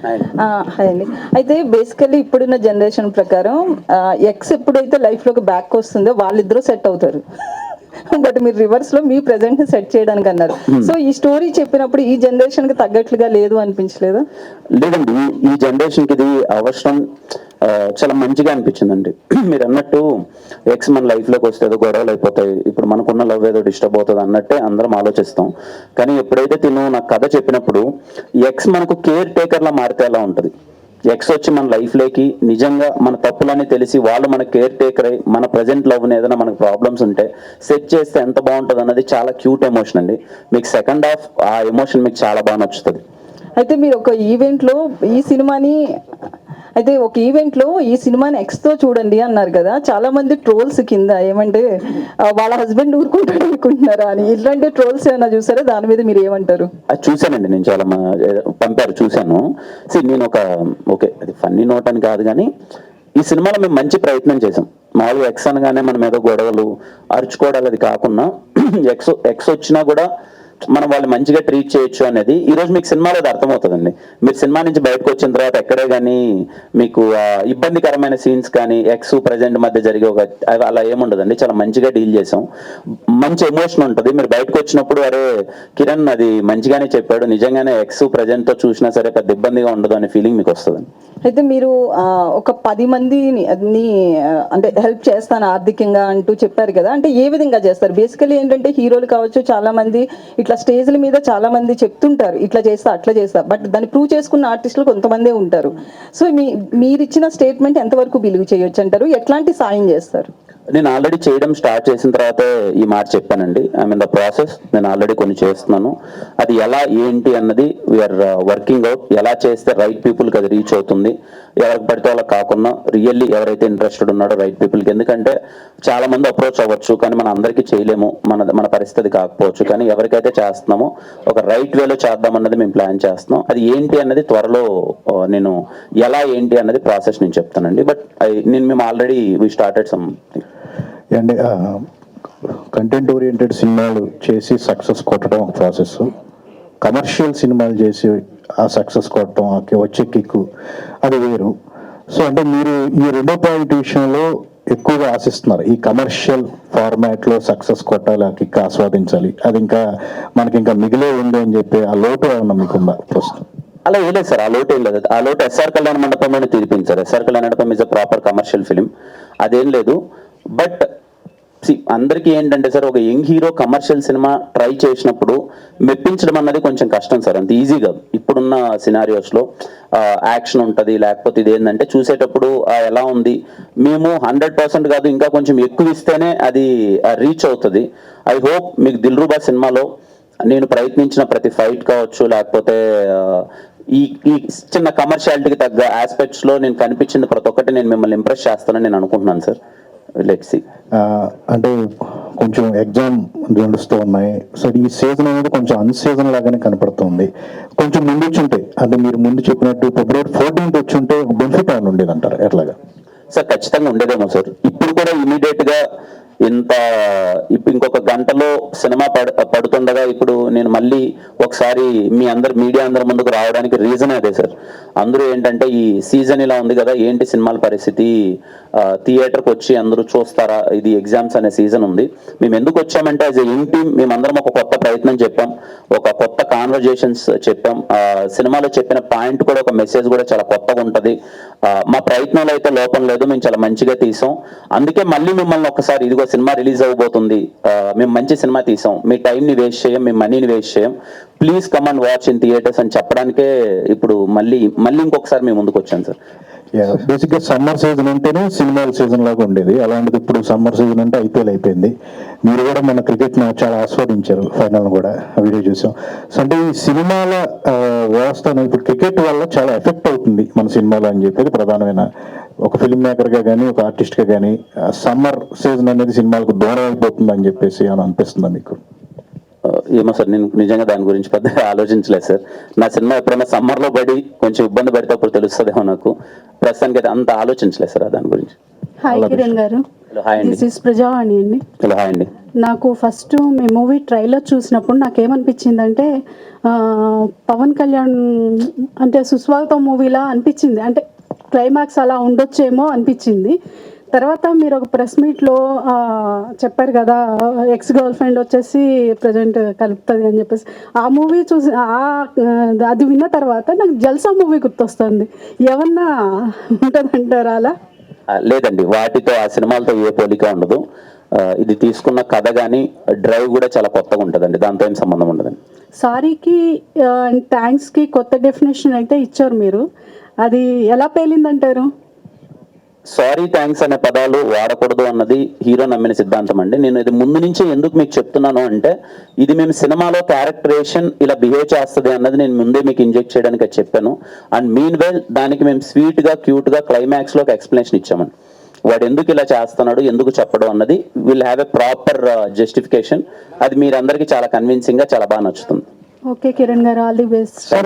Hi అండి. అయితే basically ఇప్పుడున్న జనరేషన్ ప్రకారం ఎక్స్ ఎప్పుడైతే లైఫ్లోకి బ్యాక్ వస్తుందో వాళ్ళిద్దరూ సెట్ అవుతారు. బట్ మీరు రివర్స్లో మీ ప్రజెంట్ సెట్ చేయడానికి అన్నారు. సో ఈ స్టోరీ చెప్పినప్పుడు ఈ జనరేషన్కి తగ్గట్లుగా లేదు అనిపించలేదు? లేదండి, ఈ జనరేషన్కి ఇది అవసరం చాలా మంచిగా అనిపించిందండి. మీరు అన్నట్టు ఎక్స్ మన లైఫ్లోకి వస్తే ఏదో గొడవలు అయిపోతాయి, ఇప్పుడు మనకున్న లవ్ ఏదో డిస్టర్బ్ అవుతుంది అన్నట్టే అందరం ఆలోచిస్తాం. కానీ ఎప్పుడైతే తిను నాకు కథ చెప్పినప్పుడు ఎక్స్ మనకు కేర్ టేకర్లా మారితే ఎలా ఉంటుంది, ఎక్స్ వచ్చి మన లైఫ్లోకి నిజంగా మన తప్పులని తెలిసి వాళ్ళు మన కేర్ టేకర్ అయ్యి మన ప్రజెంట్ లవ్ని ఏదైనా మనకు ప్రాబ్లమ్స్ ఉంటే సెట్ చేస్తే ఎంత బాగుంటుంది అన్నది చాలా క్యూట్ ఎమోషన్ అండి. మీకు సెకండ్ హాఫ్ ఆ ఎమోషన్ మీకు చాలా బాగా నచ్చుతుంది. అయితే మీరు ఒక ఈవెంట్లో ఈ సినిమాని ఎక్స్తో చూడండి అన్నారు కదా, చాలా మంది ట్రోల్స్ కింద ఏమంటే వాళ్ళ హస్బెండ్ ఊరుకుంటాడు అనుకుంటున్నారా అని, ఇట్లాంటి ట్రోల్స్ ఏమైనా చూసారా? దాని మీద మీరు ఏమంటారు? అది చూశానండి, నేను చాలా పంపారు చూశాను. నేను ఓకే అది ఫన్నీ నోట్ అని కాదు, కానీ ఈ సినిమాలో మేము మంచి ప్రయత్నం చేసాం. మామూలుగా ఎక్స్ అనగానే మనం ఏదో గొడవలు అరుచుకోవడాలు అది కాకుండా ఎక్స్ వచ్చినా కూడా మనం వాళ్ళు మంచిగా ట్రీట్ చేయొచ్చు అనేది ఈరోజు మీకు సినిమాలో అది అర్థమవుతుందండి. మీరు సినిమా నుంచి బయటకు వచ్చిన తర్వాత ఎక్కడే కానీ మీకు ఇబ్బందికరమైన సీన్స్ కానీ ఎక్స్ ప్రజెంట్ మధ్య జరిగే అలా ఏముండదండి. చాలా మంచిగా డీల్ చేసాం, మంచి ఎమోషన్ ఉంటుంది. మీరు బయటకు వచ్చినప్పుడు అరే కిరణ్ అది మంచిగానే చెప్పాడు, నిజంగానే ఎక్స్ ప్రజెంట్తో చూసినా సరే పెద్ద ఇబ్బందిగా ఉండదు అనే ఫీలింగ్ మీకు వస్తుంది. అయితే మీరు ఒక 10 మందిని అంటే హెల్ప్ చేస్తాను ఆర్థికంగా అంటూ చెప్పారు కదా, అంటే ఏ విధంగా చేస్తారు? బేసికలీ ఏంటంటే హీరోలు కావచ్చు, చాలా మంది ఇట్లా స్టేజ్ల మీద చాలా మంది చెప్తుంటారు ఇట్లా చేస్తా అట్లా చేస్తా, బట్ దాన్ని ప్రూవ్ చేసుకున్న ఆర్టిస్టులు కొంతమందే ఉంటారు. సో మీరు ఇచ్చిన స్టేట్మెంట్ ఎంతవరకు బిలీవ్ చేయొచ్చు అంటారు? ఎట్లాంటి సాయం చేస్తారు? నేను ఆల్రెడీ చేయడం స్టార్ట్ చేసిన తర్వాతే ఈ మాట చెప్పానండి. I mean the process. నేను ఆల్రెడీ కొన్ని చేస్తున్నాను, అది ఎలా ఏంటి అన్నది వీఆర్ వర్కింగ్ అవుట్. ఎలా చేస్తే రైట్ పీపుల్కి అది రీచ్ అవుతుంది, ఎవరికి పడితే వాళ్ళకి కాకుండా రియల్లీ ఎవరైతే ఇంట్రెస్టెడ్ ఉన్నాడో రైట్ పీపుల్కి. ఎందుకంటే చాలా మంది అప్రోచ్ అవ్వచ్చు, కానీ మనం అందరికీ చేయలేము, మన పరిస్థితి కాకపోవచ్చు. కానీ ఎవరికైతే చేస్తున్నామో ఒక రైట్ వేలో చేద్దామన్నది మేము ప్లాన్ చేస్తున్నాం. అది ఏంటి అన్నది త్వరలో నేను ఎలా ఏంటి అన్నది ప్రాసెస్ నేను చెప్తానండి. బట్ మేము already we started something and content oriented సినిమాలు చేసి సక్సెస్ కొట్టడం ఒక ప్రాసెస్, కమర్షియల్ సినిమాలు చేసి ఆ సక్సెస్ కొట్టడం వచ్చే కిక్కు అది వేరు. సో అంటే మీరు ఈ రెండో పాయింట్ విషయంలో ఎక్కువగా ఆశిస్తున్నారు, ఈ కమర్షియల్ ఫార్మాట్లో సక్సెస్ కొట్టాలి, ఆ కిక్ ఆస్వాదించాలి, అది ఇంకా మనకి ఇంకా మిగిలే ఉంది అని చెప్పి ఆ లోటు ఏమన్నా మీకుందా ప్రస్తుతం? అలా ఏం లేదు సార్, ఆ లోటు ఏం లేదు. ఆ లోటు ఎస్ఆర్ కళ్యాణ మండపంలోనే తీరిపింది సార్. ఎస్ఆర్ కళ్యాణ మండపం is a proper commercial film, అదేం లేదు. బట్ అందరికీ ఏంటంటే సార్, ఒక young hero commercial cinema try చేసినప్పుడు మెప్పించడం అన్నది కొంచెం కష్టం సార్, అంత ఈజీ కాదు. ఇప్పుడున్న సినారియోస్లో యాక్షన్ ఉంటుంది, లేకపోతే ఇది ఏంటంటే చూసేటప్పుడు ఎలా ఉంది, మేము 100% కాదు ఇంకా కొంచెం ఎక్కువ ఇస్తేనే అది రీచ్ అవుతుంది. ఐ హోప్ మీకు దిల్రుబా సినిమాలో నేను ప్రయత్నించిన ప్రతి ఫైట్ కావచ్చు, లేకపోతే ఈ చిన్న కమర్షియాలిటీకి తగ్గ ఆస్పెక్ట్స్లో నేను కనిపించింది ప్రతి ఒక్కటి నేను మిమ్మల్ని ఇంప్రెస్ చేస్తానని నేను అనుకుంటున్నాను సార్. Let's see. అంటే కొంచెం ఎగ్జామ్ నడుస్తూ ఉన్నాయి సో ఈ సీజన్ అనేది కొంచెం అన్సీజన్ లాగానే కనపడుతుంది. కొంచెం ముందు వచ్చి ఉంటే, అంటే మీరు ముందు చెప్పినట్టు February 14th వచ్చి ఉంటే బెనిఫిట్ అని ఉండేది అంటారు ఎట్లాగా? సార్ ఖచ్చితంగా ఉండేదేమో సార్. ఇప్పుడు కూడా ఇమీడియట్గా ఇంకొక గంటలో సినిమా పడుతుండగా ఇప్పుడు నేను మళ్ళీ ఒకసారి మీడియా అందరి ముందుకు రావడానికి రీజన్ అదే సార్. అందరూ ఏంటంటే ఈ సీజన్ ఇలా ఉంది కదా, ఏంటి సినిమాల పరిస్థితి, థియేటర్కి వచ్చి అందరూ చూస్తారా, ఇది ఎగ్జామ్స్ అనే సీజన్ ఉంది. మేము ఎందుకు వచ్చామంటే యాజ్ ఎ యంగ్ టీమ్ మేమందరం ఒక కొత్త ప్రయత్నం చెప్పాం, ఒక కొత్త కాన్వర్జేషన్స్ చెప్పాం. సినిమాలో చెప్పిన పాయింట్ కూడా ఒక మెసేజ్ కూడా చాలా కొత్తగా ఉంటుంది. మా ప్రయత్నంలో అయితే లోపం లేదు, మేము చాలా మంచిగా తీసాం. అందుకే మళ్ళీ మిమ్మల్ని ఒకసారి ఇదిగో సినిమా రిలీజ్ అవబోతుంది, మేము మంచి సినిమా తీసాం, మీ టైంని వేస్ట్ చేయం, మీ మనీని వేస్ట్ చేయం, please come and watch in theatres అని చెప్పడానికే ఇప్పుడు మళ్ళీ ఇంకొకసారి మేము ముందుకు వచ్చాను సార్. బేసిక్గా సమ్మర్ సీజన్ అంటేనే సినిమాల సీజన్ లాగా ఉండేది, అలాంటిది ఇప్పుడు సమ్మర్ సీజన్ అంటే IPL అయిపోయింది. మీరు కూడా మన క్రికెట్ మ్యాచ్ చాలా ఆస్వాదించారు, ఫైనల్ కూడా వీడియో చూసాం. సో అంటే ఈ సినిమాల వ్యవస్థ ఇప్పుడు క్రికెట్ వల్ల చాలా ఎఫెక్ట్ అవుతుంది మన సినిమాలో అని చెప్పేది ప్రధానమైన ఒక ఫిల్మ్ మేకర్గా కానీ ఒక ఆర్టిస్ట్గా కానీ సమ్మర్ సీజన్ అనేది సినిమాలకు దూరం అయిపోతుంది అని చెప్పేసి అని అనిపిస్తుందా మీకు? ఏమో సార్, నేను నిజంగా దాని గురించి పెద్దగా ఆలోచించలేదు సార్. నా సినిమా ఎప్పుడైనా సమ్మర్లో పడి కొంచెం ఇబ్బంది పడితే అప్పుడు తెలుస్తుందేమో నాకు. ప్రస్తుతానికి అయితే అంత ఆలోచించలేదు సార్ దాని గురించి. హాయ్ కిరణ్ గారు. హలో హాయ్ అండి. దిస్ ఇస్ ప్రజావాణి అండి. హలో హాయ్ అండి. నాకు ఫస్ట్ మీ మూవీ ట్రైలర్ చూసినప్పుడు నాకేమనిపించిందంటే పవన్ కళ్యాణ్ అంటే సుస్వాగతం మూవీలా అనిపించింది, అంటే క్లైమాక్స్ అలా ఉండొచ్చేమో అనిపించింది. తర్వాత మీరు ఒక ప్రెస్ మీట్లో చెప్పారు కదా, ఎక్స్ గర్ల్ ఫ్రెండ్ వచ్చేసి ప్రజెంట్ కలుపుతుంది అని చెప్పేసి. ఆ మూవీ చూసి అది విన్న తర్వాత నాకు జల్సా మూవీ గుర్తొస్తుంది. ఏమన్నా ఉంటుందంటారా అలా? లేదండి, వాటితో ఆ సినిమాలతో ఏ పోలిక ఉండదు. ఇది తీసుకున్న కథ కానీ డ్రైవ్ కూడా చాలా కొత్తగా ఉంటుందండి, దాంతో ఏం సంబంధం ఉండదండి. సారీకి థ్యాంక్స్కి కొత్త డెఫినేషన్ అయితే ఇచ్చారు మీరు, అది ఎలా పేలిందంటారు? సారీ థ్యాంక్స్ అనే పదాలు వాడకూడదు అన్నది హీరో నమ్మిన సిద్ధాంతం అండి. నేను ఇది ముందు నుంచే ఎందుకు మీకు చెప్తున్నాను అంటే, ఇది మేము సినిమాలో క్యారెక్టరేషన్ ఇలా బిహేవ్ చేస్తుంది అన్నది నేను ముందే మీకు ఇంజెక్ట్ చేయడానికి చెప్పాను. అండ్ మీన్ వెల్ దానికి మేము స్వీట్గా క్యూట్గా క్లైమాక్స్లో ఒక ఎక్స్ప్లెనేషన్ ఇచ్చామని. వాడు ఎందుకు ఇలా చేస్తున్నాడు, ఎందుకు చెప్పడం అన్నది will have a proper justification. అది మీరందరికీ చాలా కన్విన్సింగ్గా చాలా బాగా నచ్చుతుంది. ఓకే కిరణ్ గారు, ఆల్ ది బెస్ట్.